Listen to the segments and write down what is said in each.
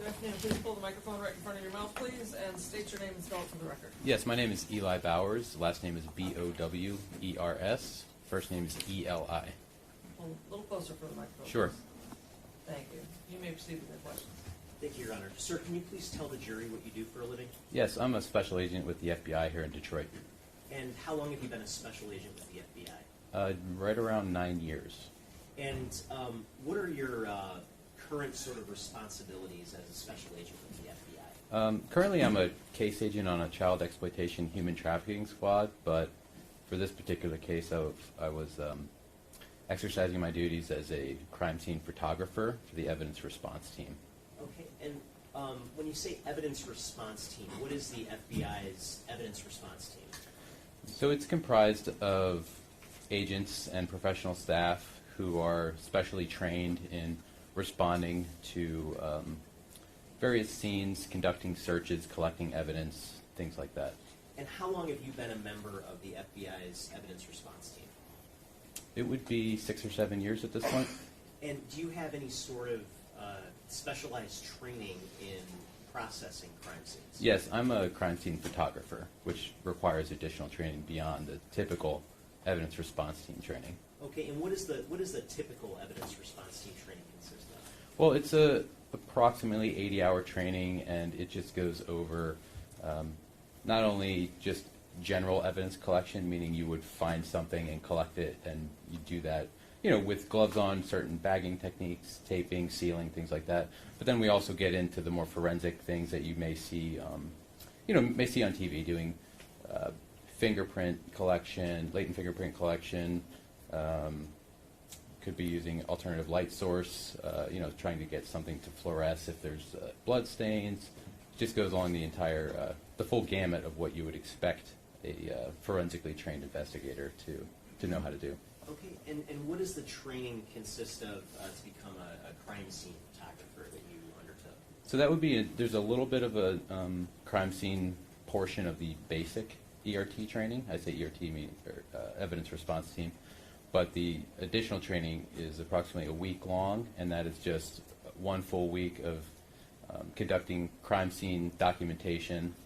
Good afternoon. Please pull the microphone right in front of your mouth, please, and state your name and spell it for the record. Yes, my name is Eli Bowers. Last name is Bowers. First name is Eli. A little closer for the microphone. Sure. Please. Thank you. You may proceed with your questions. Thank you, Your Honor. Sir, can you please tell the jury what you do for a living? Yes, I'm a special agent with the FBI here in Detroit. And how long have you been a special agent with the FBI? Right around 9 years. And what are your current sort of responsibilities as a special agent with the FBI? Currently, I'm a case agent on a child exploitation human trafficking squad, but for this particular case, I was exercising my duties as a crime scene photographer for the evidence response team. Okay, and when you say evidence response team, what is the FBI's evidence response team? So it's comprised of agents and professional staff who are specially trained in responding to various scenes, conducting searches, collecting evidence, things like that. And how long have you been a member of the FBI's evidence response team? It would be 6 or 7 years at this point. And do you have any sort of specialized training in processing crime scenes? Yes, I'm a crime scene photographer, which requires additional training beyond the typical evidence response team training. Okay, and what is the typical evidence response team training consist of? Well, it's approximately 80-hour training, and it just goes over not only just general evidence collection, meaning you would find something and collect it, and you do that, with gloves on, certain bagging techniques, taping, sealing, things like that. But then we also get into the more forensic things that you may see, may see on TV, doing fingerprint collection, latent fingerprint collection. Could be using alternative light source, trying to get something to fluoresce if there's blood stains. Just goes along the entire, the full gamut of what you would expect a forensically trained investigator to know how to do. Okay, and what does the training consist of to become a crime scene photographer that you undertook? So that would be, there's a little bit of a crime scene portion of the basic ERT training. I say ERT means evidence response team. But the additional training is approximately a week long, and that is just one full week of conducting crime scene documentation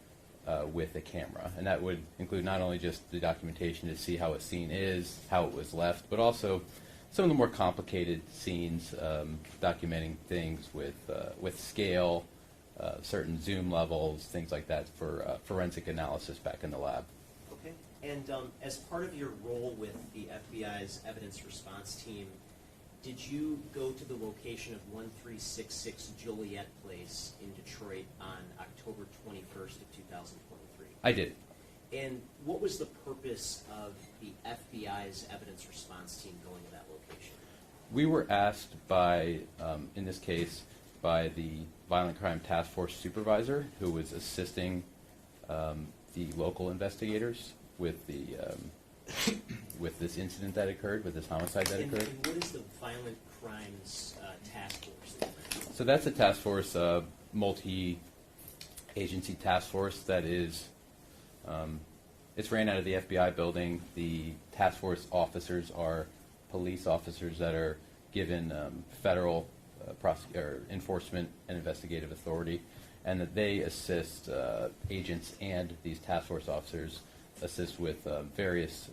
with a camera. And that would include not only just the documentation to see how a scene is, how it was left, but also some of the more complicated scenes, documenting things with scale, certain zoom levels, things like that for forensic analysis back in the lab. Okay, and as part of your role with the FBI's evidence response team, did you go to the location of 1366 Joliet Place in Detroit on October 21st of 2023? I did. And what was the purpose of the FBI's evidence response team going to that location? We were asked by, in this case, by the Violent Crime Task Force supervisor who was assisting the local investigators with the with this incident that occurred, with this homicide that occurred. And what is the Violent Crimes Task Force? So that's a task force, multi-agency task force that is, it's ran out of the FBI building. The task force officers are police officers that are given federal enforcement and investigative authority, and that they assist agents and these task force officers assist with various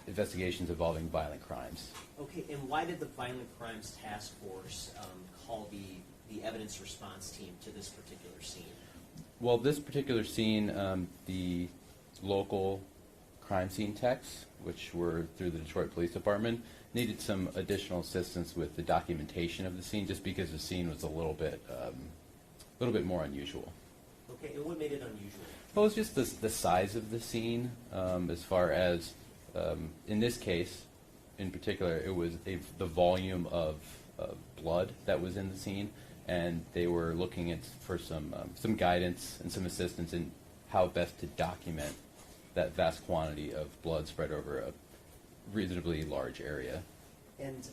investigations involving violent crimes. Okay, and why did the Violent Crimes Task Force call the evidence response team to this particular scene? Well, this particular scene, the local crime scene techs, which were through the Detroit Police Department, needed some additional assistance with the documentation of the scene, just because the scene was a little bit more unusual. Okay, and what made it unusual? Well, it's just the size of the scene, as far as, in this case, in particular, it was the volume of blood that was in the scene, and they were looking for some guidance and some assistance in how best to document that vast quantity of blood spread over a reasonably large area. And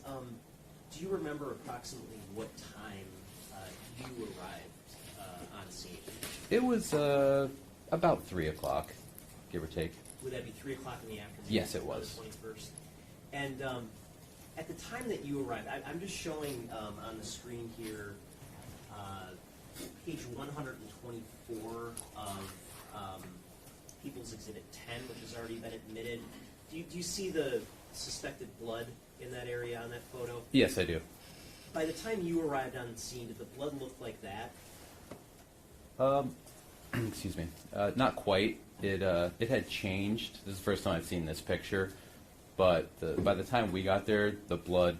do you remember approximately what time you arrived on scene? It was about 3 o'clock, give or take. Would that be 3 o'clock in the afternoon? Yes, it was. On the 21st. And at the time that you arrived, I'm just showing on the screen here page 124 of People's Exhibit 10, which has already been admitted. Do you see the suspected blood in that area on that photo? Yes, I do. By the time you arrived on the scene, did the blood look like that? Excuse me. Not quite. It had changed. This is the first time I've seen this picture, but by the time we got there, the blood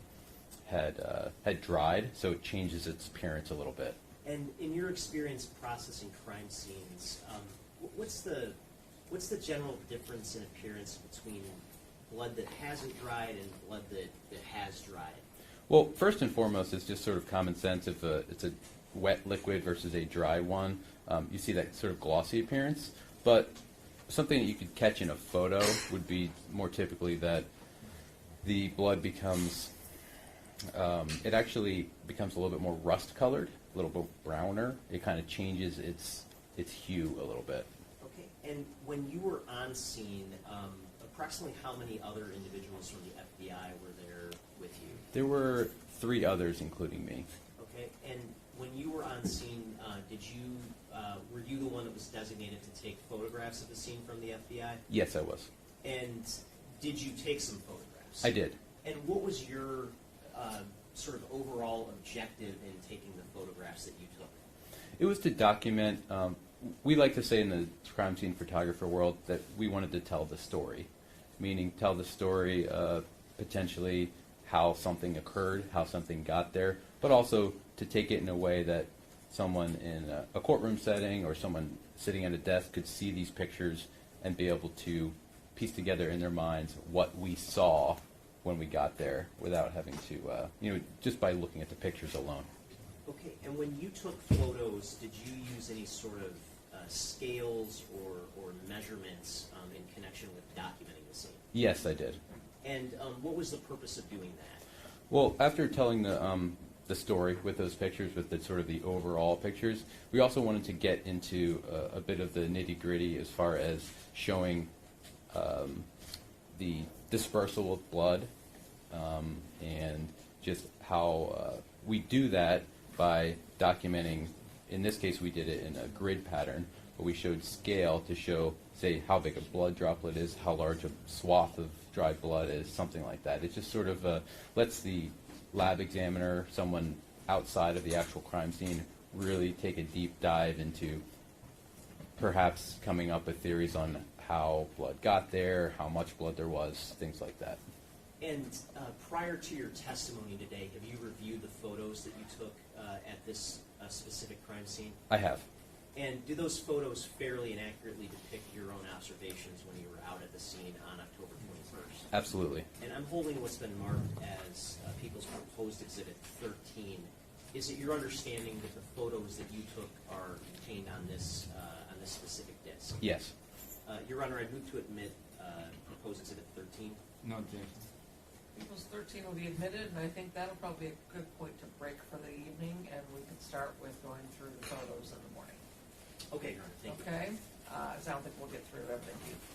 had dried, so it changes its appearance a little bit. And in your experience processing crime scenes, what's the general difference in appearance between blood that hasn't dried and blood that has dried? Well, first and foremost, it's just sort of common sense. If it's a wet liquid versus a dry one, you see that sort of glossy appearance. But something that you could catch in a photo would be more typically that the blood becomes, it actually becomes a little bit more rust-colored, a little bit browner. It kind of changes its hue a little bit. Okay, and when you were on scene, approximately how many other individuals from the FBI were there with you? There were 3 others, including me. Okay, and when you were on scene, were you the one that was designated to take photographs of the scene from the FBI? Yes, I was. And did you take some photographs? I did. And what was your sort of overall objective in taking the photographs that you took? It was to document, we like to say in the crime scene photographer world that we wanted to tell the story, meaning tell the story potentially how something occurred, how something got there, but also to take it in a way that someone in a courtroom setting or someone sitting at a desk could see these pictures and be able to piece together in their minds what we saw when we got there without having to, just by looking at the pictures alone. Okay, and when you took photos, did you use any sort of scales or measurements in connection with documenting the scene? Yes, I did. And what was the purpose of doing that? Well, after telling the story with those pictures, with the sort of the overall pictures, we also wanted to get into a bit of the nitty-gritty as far as showing the dispersal of blood and just how we do that by documenting. In this case, we did it in a grid pattern, but we showed scale to show, say, how big a blood droplet is, how large a swath of dried blood is, something like that. It just sort of lets the lab examiner, someone outside of the actual crime scene, really take a deep dive into perhaps coming up with theories on how blood got there, how much blood there was, things like that. And prior to your testimony today, have you reviewed the photos that you took at this specific crime scene? I have. And do those photos fairly and accurately depict your own observations when you were out at the scene on October 21st? Absolutely. And I'm holding what's been marked as People's Proposed Exhibit 13. Is it your understanding that the photos that you took are contained on this specific disc? Yes. Your Honor, I move to admit Proposed Exhibit 13. No objection. People's 13 will be admitted, and I think that'll probably be a good point to break for the evening, and we can start with going through the photos in the morning. Okay, Your Honor, thank you. Okay? I don't think we'll get through everything.